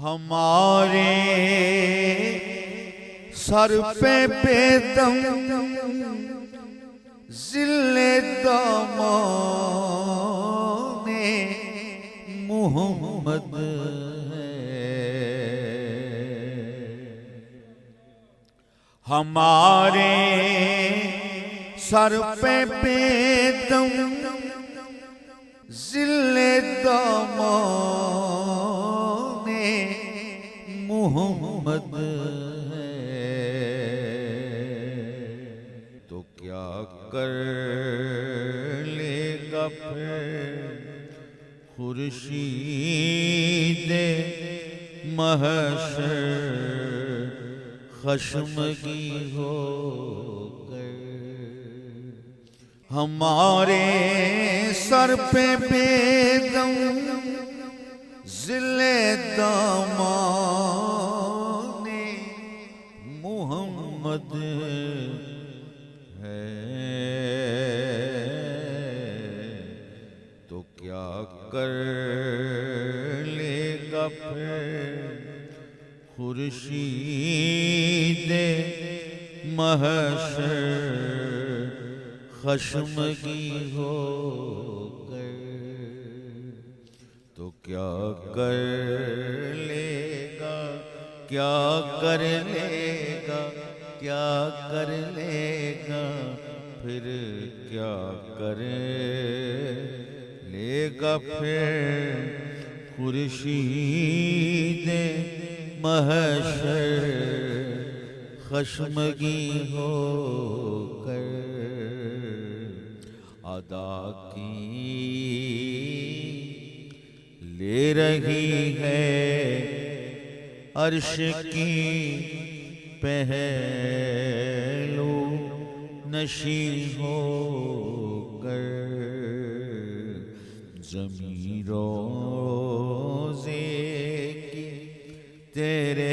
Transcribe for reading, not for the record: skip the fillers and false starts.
ہمارے سر پہ بے دم ذل دامان محمد ہے، ہمارے سر پہ بے دم ذل دامان محمد ہے، تو کیا کر لے گا پھر خورشید محشر خشمگی ہو کر؟ ہمارے سر پہ بے دم ذل دامان محمد ہے، تو کیا کر لے گا پھر خورشید محشر خشمگی ہو کر؟ تو کیا کر لے گا، کیا کر لے گا، کیا کر لے گا پھر، کیا کر لے گا پھر خورشید محشر خشمگی ہو کر؟ ادا کی لے رہی ہے عرش کی پہلو نشین ہو کر، زمین روزے کی تیرے